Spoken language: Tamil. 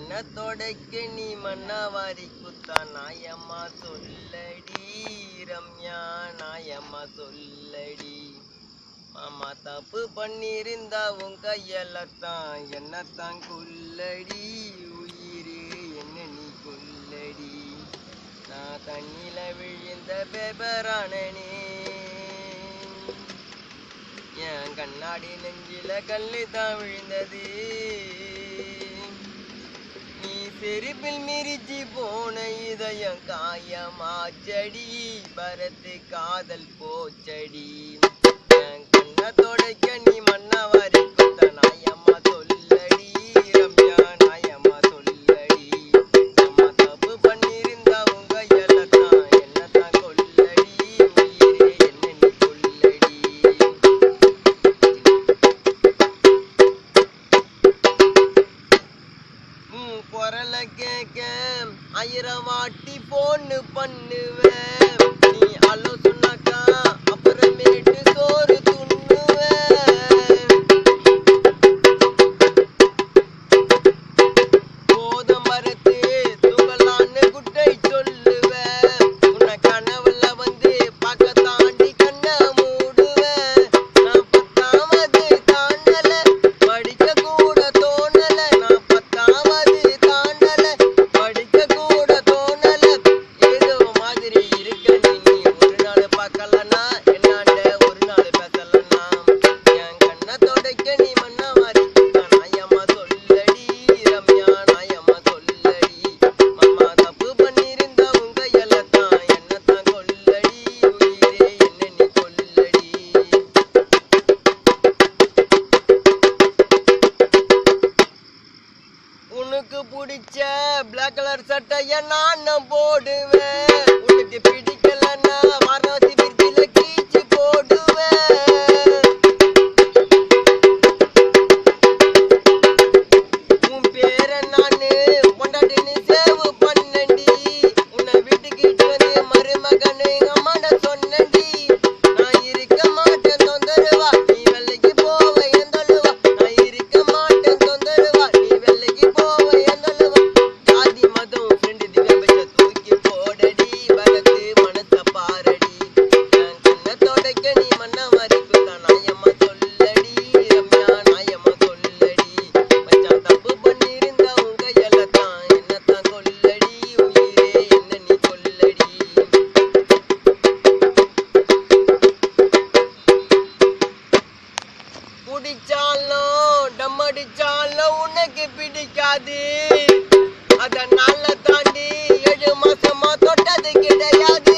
கண்ண தொடைக்க நீ மண்ணா வாரி குத்தா நாயம்மா சொல்லடி ரம்யா நாயம்மா சொல்லடி. மாமா தப்பு பண்ணிருந்தா உன் கையெல்லாம் என்னத்தான் கொல்லடி உயிரே என்ன நீ கொல்லடி. நான் தண்ணில விழுந்த பேப்பரானே என் கண்ணாடி நெஞ்சில கல்லு தான் விழுந்தது. நீ செருப்பில் மிரிச்சி போன இதயம் காயமாச்சடி பரத்து காதல் போச்சடி. என் கண்ண தொடைக்க நீ மண்ணா வாரி குத்த நாயம்மா சொல்லடி ரம்யா நாயம்மா சொல்லடி. அம்மா தப்பு பண்ணிருந்தா உங்க எல்லாம் என்னத்தான் கொல்லடி உயிரே என்ன நீ கொல்லடி. குரல கேட்க 1000 வாட்டி போன்னு பண்ணுவேன். நீ அலோ சொன்னாக்கா அப்புறமேட்டு சோறு துண்ணுவேன். போதம் மரத்து தூங்கலான்னு குட்டை சொல்லுவேன். உன்னை கனவுல வந்து பார்க்க தாண்டி கண்ண மூடுவேன். நான் 10வது தாண்டல படிக்க கூட தோணல. நான் 10வது தாண்டல படிக்க கூட தோணல. ஏதோ மாதிரி இருக்க நீ ஒரு நாள் பார்க்கலனா என்னாண்ட ஒரு நாள் பேசலனா. என் கண்ண தொடைக்க நீ மண்ணா வாரி குத்தா நாயம்மா சொல்லடி ரம்யா நாயம்மா சொல்லடி. மாமா தப்பு பண்ணிருந்தா உங்க எல்லாம் என்னத்தான் கொல்லடி உயிரே என்ன நீ கொல்லடி. உனக்கு பிடிச்ச பிளாக் கலர் சட்டைய நான் போடுவேன். உனக்கு பிடிக்கலன்னா வாரணாசி பீச்சில கீச்சு போடுவேன். உன் பேர நானு பொண்டாட்டின்னு சேவு பண்ணண்டி. உன்னை வீட்டுக்கிட்டு வந்து மருமகன்னு எங்க அம்மாட சொன்னண்டி. நான் இருக்க மாட்டேன் தொந்தரவா நீ வெள்ளைக்கு போவ எந்தழுவா. நான் இருக்க மாட்டேன் தொந்தரவா நீ வெள்ளைக்கு போவ எந்தழுவா. ஜாதி மதம் ஃப்ரெண்டு திவ்யா தூக்கி போடடி பரத்து மனச பாரடி. என் கண்ண தொடைக்க நீ மண்ணா வாரி குத்தா நாயம்மா சொல்லடி ரம்யா நாயம்மா சொல்லடி. மச்சான் தப்பு பண்ணிருந்தா உங்க எல்லாம் என்னத்தான் கொல்லடி உயிரே என்ன நீ கொல்லடி. குடிச்சாலும் டம் அடிச்சாலும் உனக்கு பிடிக்காது. அதனால தாண்டி 7 மாசமா தொட்டது கிடையாது.